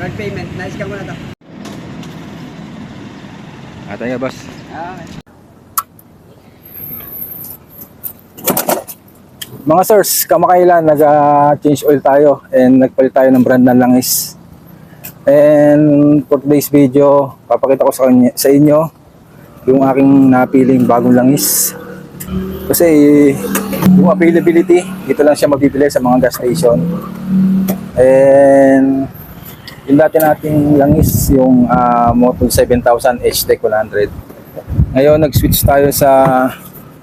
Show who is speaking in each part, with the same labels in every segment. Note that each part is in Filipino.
Speaker 1: Card payment. Na-scan ko na to.
Speaker 2: Atay boss.
Speaker 1: Okay.
Speaker 2: Mga sirs, kamakailan nag-change oil tayo and nagpalit tayo ng brand ng langis. And for today's video, papakita ko sa inyo yung aking napiling bagong langis. Kasi yung availability, dito lang siya mabibili sa mga gas station. And yung dati nating langis, yung Motul 7000 HTEC 100. Ngayon nag-switch tayo sa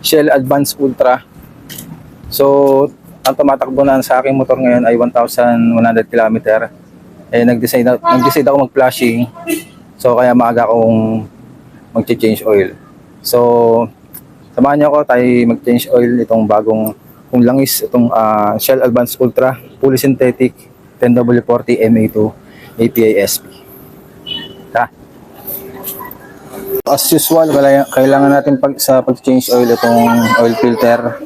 Speaker 2: Shell Advance Ultra. So, ang tumatakbo na sa aking motor ngayon ay 1,100 km. Eh, nag-decide ako mag-flashing. So, kaya maaga akong mag-change oil. So, samahan niyo ako tayo mag-change oil itong bagong kung langis, itong Shell Advance Ultra, fully synthetic, 10W40 MA2 API SP. Ha? As usual, kailangan natin sa pag-change oil itong oil filter.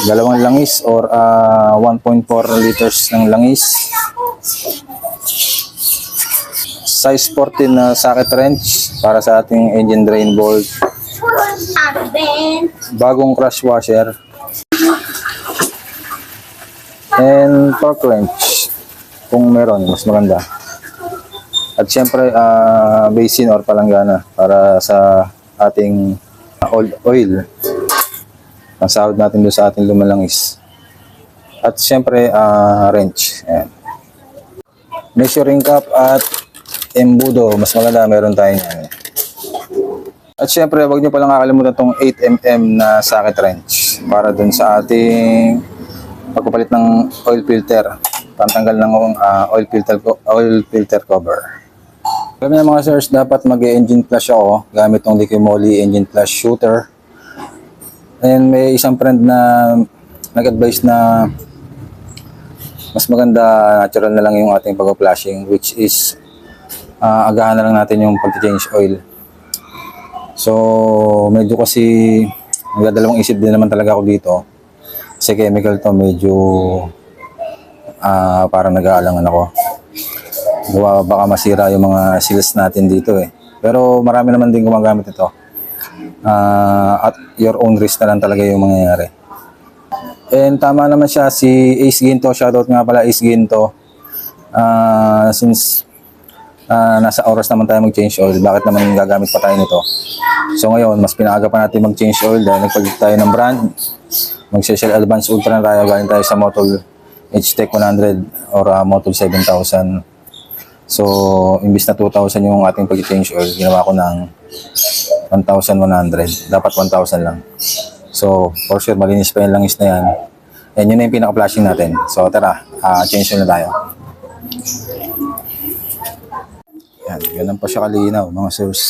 Speaker 2: Dalawang langis or 1.4 liters ng langis. Size 14 na socket wrench para sa ating engine drain bolt. Bagong crush washer. And torque wrench kung meron, mas maganda. At syempre basin or palanggana para sa ating oil. Ang sahod natin doon sa ating lumalangis. At syempre wrench. Ayan. Measuring cup at embudo, mas maganda meron tayo niyan. At syempre wag niyo palang kakalimutan tong 8mm na socket wrench para doon sa ating pagpapalit ng oil filter. Pantanggal ng oil filter cover. Alam niyo mga sirs, dapat mag-engine flush ako gamit tong Liqui Moly engine flush shooter. And may isang friend na nag-advise na mas maganda natural na lang yung ating pag-flashing, which is agahan na lang natin yung pag-change oil. So medyo kasi nagdadalawang isip din naman talaga ako dito. Kasi chemical to, medyo parang nag-aalangan ako. Baka masira yung mga seals natin dito eh. Pero marami naman din gumagamit ito. At your own risk na lang talaga yung mangyayari. And tama naman siya, si Ace Ginto, shoutout nga pala Ace Ginto. Since nasa oras naman tayo mag-change oil, bakit naman gagamit pa tayo nito? So ngayon, mas pinaaga pa natin mag-change oil dahil nagpalit tayo ng brand. Mag-Shell Advance Ultra na tayo, galing tayo sa Motul HTEC 100 or Motul 7000. So, imbis na 2,000 yung ating pag-change oil, ginawa ko ng 1,100. Dapat 1,000 lang. So, for sure, malinis pa yung langis na yan. And yun na yung pinaka-flashing natin. So, tara, change oil na tayo. Yan, ganun pa siya kalinaw, mga sirs.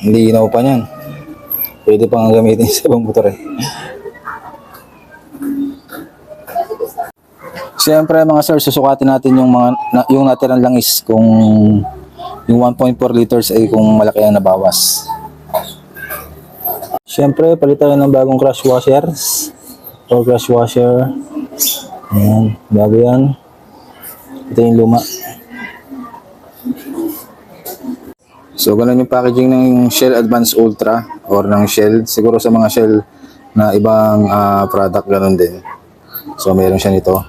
Speaker 2: Linaw pa niyan. Pwede pang gamitin sa ibang motor eh. Siyempre mga sir, susukatin natin yung natirang langis kung yung 1.4 liters ay kung malaki ang nabawas. Siyempre, palit tayo ng bagong crush washers. Or crush washer. Ayan, bago yan. Ito yung luma. So, ganun yung packaging ng Shell Advance Ultra or ng Shell. Siguro sa mga Shell na ibang product, ganun din. So, meron siya nito.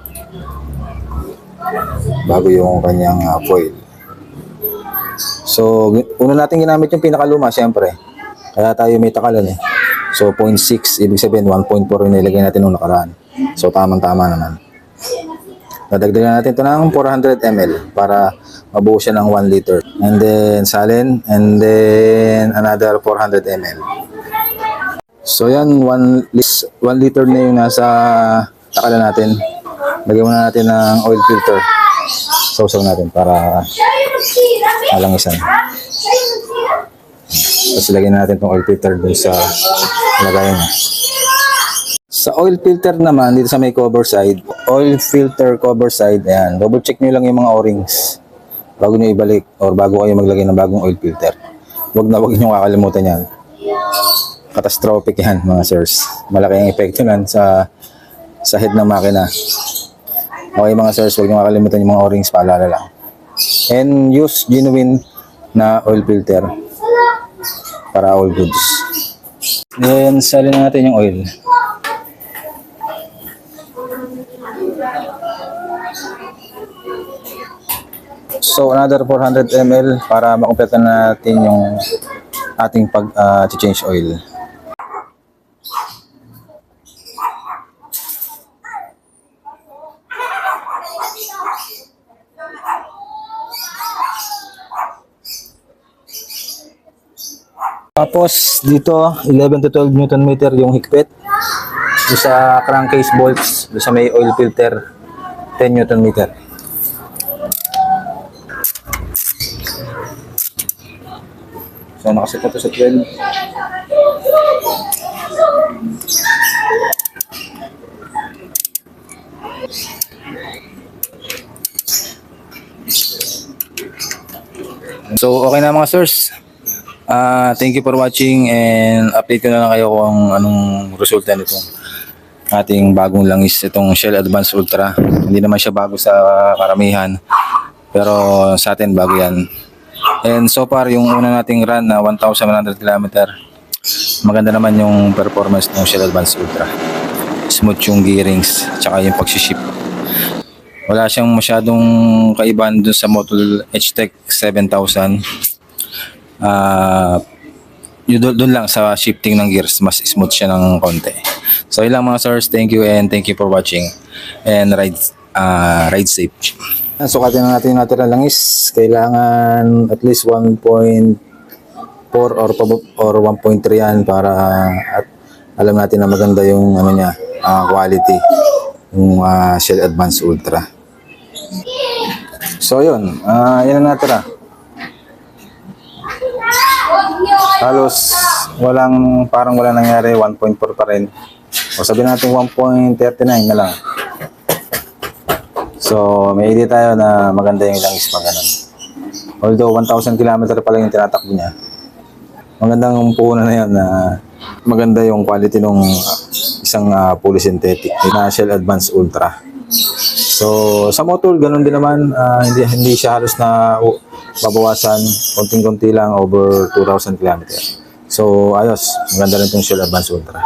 Speaker 2: Bago yung kanyang foil. So, una natin ginamit yung pinakaluma, siyempre. Kaya tayo may takalan eh. So, 0.6, ibig sabihin 1.4 yung nilagay natin nung nakaraan. So, tamang-tama naman. Dadagdagan natin ito ng 400 ml para mabuo siya ng 1 liter. And then salin, and then another 400 ml. So yan, 1 liter na yung nasa takalan natin. Lagyan muna natin ng oil filter. Sausaw natin para malangisan. Tapos lagyan natin itong oil filter dun sa lagayan. Sa oil filter naman, dito sa may cover side, oil filter cover side, ayan, double check nyo lang yung mga o-rings. bago nyo ibalik or bago kayo maglagay ng bagong oil filter. Huwag nyo kakalimutan yan. Catastrophic yan mga sirs. Malaki ang epekto yan sa head ng makina. Okay mga sirs, huwag nyo kakalimutan yung mga o-rings, paalala lang. And use genuine na oil filter para all goods. Then salin na natin yung oil. So another 400 ml para makumpletan natin yung ating pag-change oil. Tapos dito 11 to 12 Newton meter yung higpit. Doon sa crankcase bolts, doon sa may oil filter 10 Newton meter. So nakaset na to sa 12. So okay na mga sirs. Thank you for watching and update ko na lang kayo kung anong resulta nitong ating bagong langis, itong Shell Advance Ultra. Hindi naman siya bago sa karamihan, pero sa atin bago yan. And so far yung una nating run na 1,100 km, maganda naman yung performance ng Shell Advance Ultra. Smooth yung gearings tsaka yung pagsiship. Wala siyang masyadong kaibahan dun sa Motul H-Tech 7000. Doon lang sa shifting ng gears, mas smooth siya ng konti. So yun lang mga sirs, thank you and thank you for watching and ride safe. Sukatin na natin yung natin na langis. Kailangan at least 1.4 or 1.3 yan para at alam natin na maganda yung ano niya, quality yung Shell Advance Ultra. So yun, yan ang natira. Halos parang wala nangyari, 1.4 pa rin. O sabihin natin 1.39 na lang. So may idea tayo na maganda yung langis pag ganun. Although 1,000 km pa lang yung tinatakbo niya. Magandang puhunan na yan na maganda yung quality ng isang fully synthetic na Shell Advance Ultra. So sa motor ganun din naman, hindi siya halos na babawasan, konting-konti lang over 2,000 km. So ayos, maganda rin itong Shell Advance Ultra.